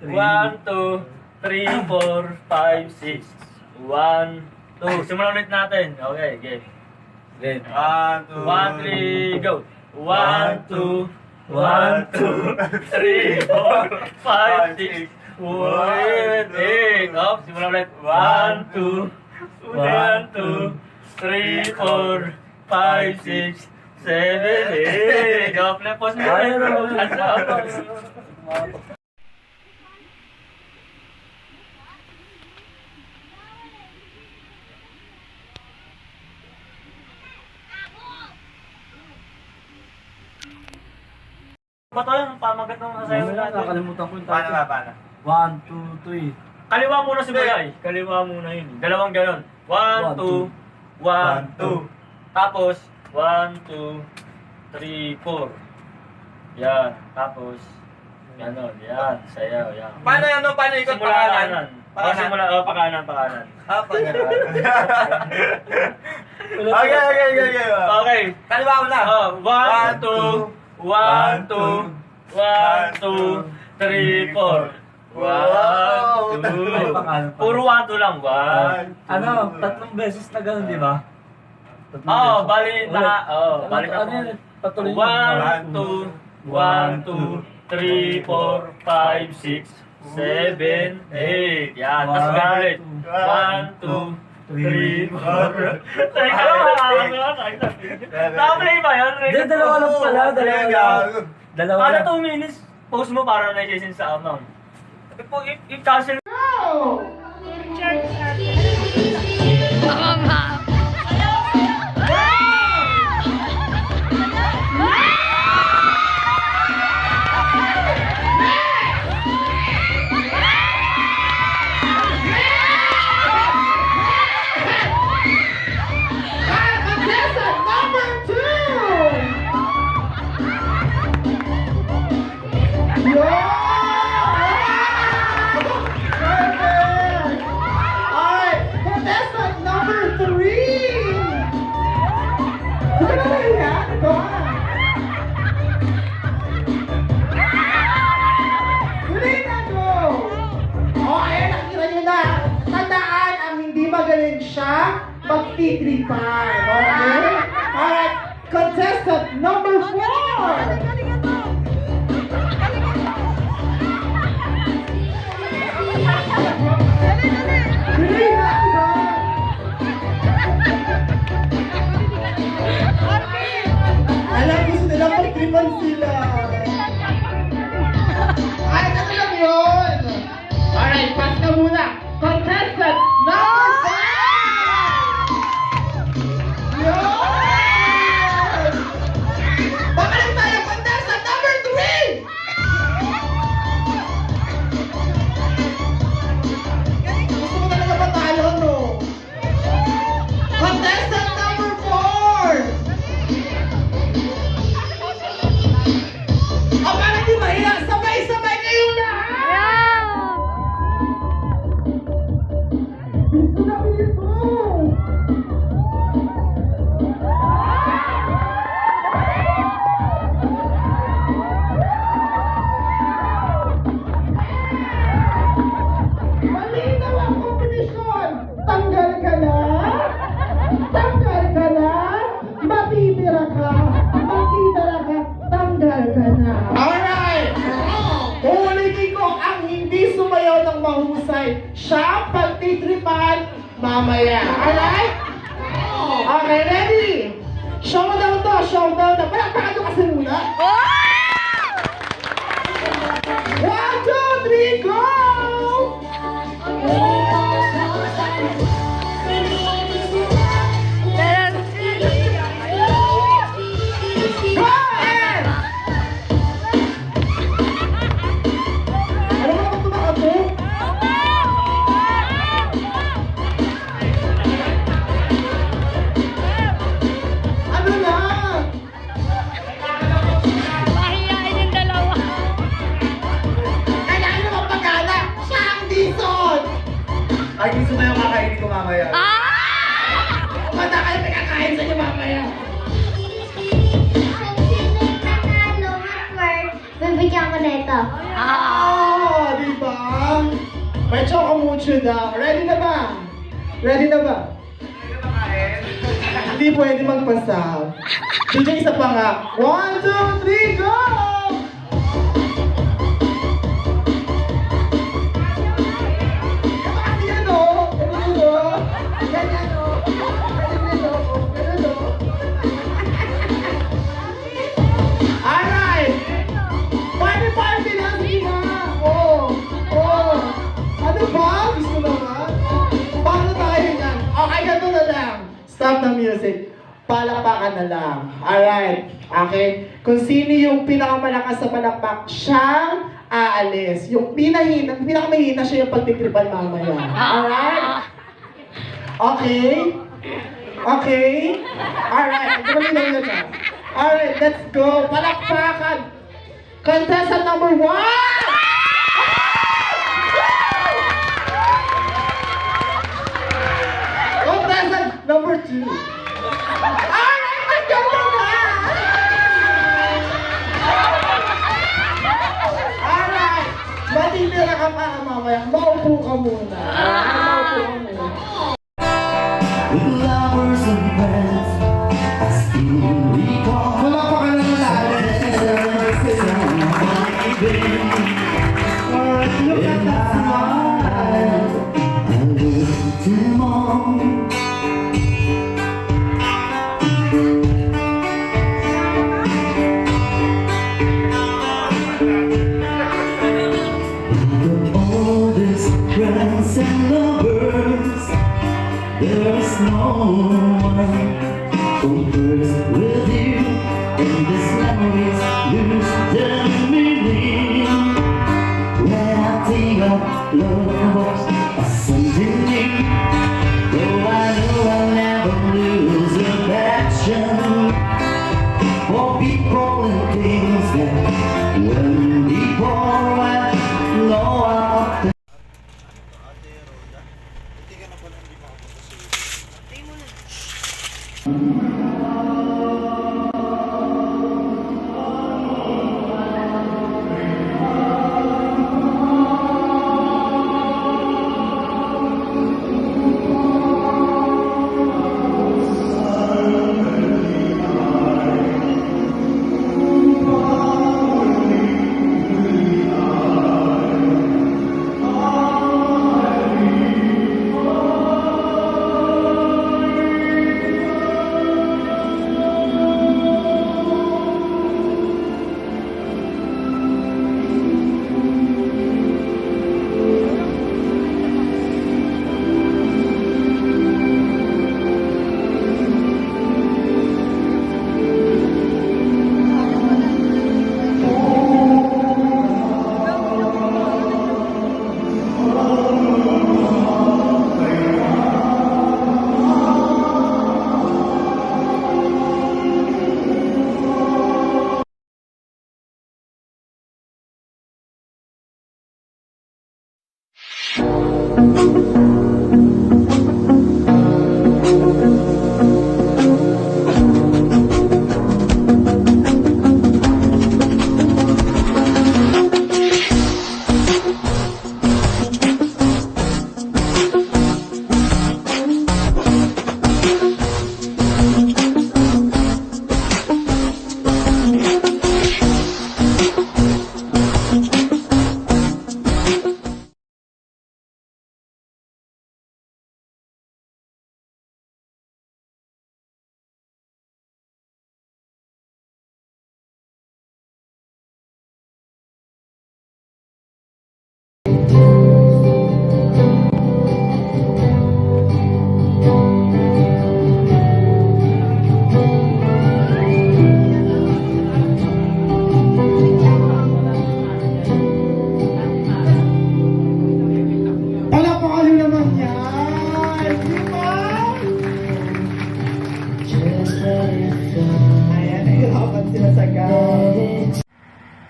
1, 2, 3, 4, 5, 6. 1, 2. Simulan ulit natin. Okay, game. Game. 1, 3, go. 1, 2, 1, 2, 3, 4, 5, 6. 1, 8. Oh, simulan ulit. 1, 2, 1, 2, 3, 4, 5, 6, 7, 8. Go, play, pause mo. Ba to yung pamagat ng sasayaw natin? Nakalimutan ko yung Paano title. ba, paano? 1, 2, 3. Kaliwa muna si Bagay. Kaliwa muna yun. Dalawang ganon. 1, 2, 1, 2. Tapos, 1, 2, 3, 4. Yan. Tapos, ganon. Yan. Sayaw. Yan. Paano ano? Paano ikot Simula pakanan? kanan. Simula, pakanan. Ah, pakanan. Okay. Okay. Kaliwa mo na. 1, 2, 1, 2, 1, 2, 3, 4. 1, 2. Puro 1, 2 lang. 1. Ano, tatlong beses na gano'n, di ba? Oo, bali na. Bali na. Ano yun? Patuloy 1, 2, 1, 2, 3, 4, 5, 6, 7, 8. Yan. Tapos gano'n ulit. 1, 2, 3, 4. Teka lang. Nakaplay ba yun? Hindi, dalawa lang pala. Dalawa lang. Dalawa Kada lang. 2 minutes, post mo para na-isin sa amount. I-cancel. Magaling siya, magtitripan. Okay? Alright, contestant number 4. Alam, gusto nila magtripan sila. Ay, ano lang yun? Alright, pass ka muna. Contestant number 5! Yun! Babalik tayo, contestant number 3! Gusto mo talaga matalo, no? Contestant number 4! O, parang di mahiya, sabay-sabay kayong lahat! Gusto namin ito! Malinaw ang kompetisyon! Tanggal ka na! Tanggal ka na! Matitira ka! Matitira ka! Tanggal ka na! Alright! Uulitin ko ang hindi sumayaw ng mahusay. Siya pagtitripan mamaya. Alright? Okay, ready? Showdown to, showdown na. Palakpakan nyo kasi muna. 1, 2, 3, go! Go ahead! Ano ba kung tumakabo? Ano na? Mahihain yung dalawa. Kailangan naman pagkala. Siya ang dison! Ay, gusto mo yung kakainin ko mamaya. Mata kayo pinakain sa inyo mamaya. Bibigyan ko na ito. Di ba? May chocomucho daw. Ready na ba? Ready na ba? Hindi pwede magpasa. DJ, isa pa nga. 1, 2, 3, go! Yan o. Ganyan o. Ganyan o. Ganyan o. Ganyan o. Alright! Party na! Sige na! Oh! Oh! Ano ba? Gusto naman? Paano tayo yan? Okay, ganito na lang. Stop the music. Palakpakan na lang. Alright. Okay? Kung sino yung pinakamalakas sa palakpak, siyang aalis. Yung pinakamahina siya yung pagtitripan mamaya. Alright? Okay? Okay? Alright. Alright, let's go. Palakpakan. Contestant number 1! Contestant number 2. Alright, magkano na! Alright, matitira ka pa mamaya. Maupo ka muna. Maupo ka muna. Lovers and friends, I still recall. Wala pa ka naman natin. Alright, look at that smile. I look to mom. The oldest friends and lovers, there's no one compares with you, and these memories lose their meaning. When I think of love as something new, though I know I'll never lose affection for people and things that when before I know I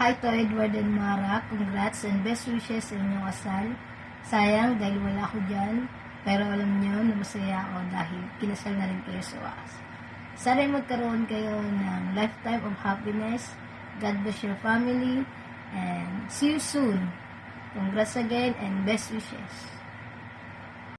Hi to Edward and Mara, congrats and best wishes sa inyong kasal. Sayang dahil wala ako dyan, pero alam niyo na masaya ako dahil kinasal na rin kayo sa wakas. Sana magkaroon kayo ng lifetime of happiness. God bless your family and see you soon. Congrats again and best wishes.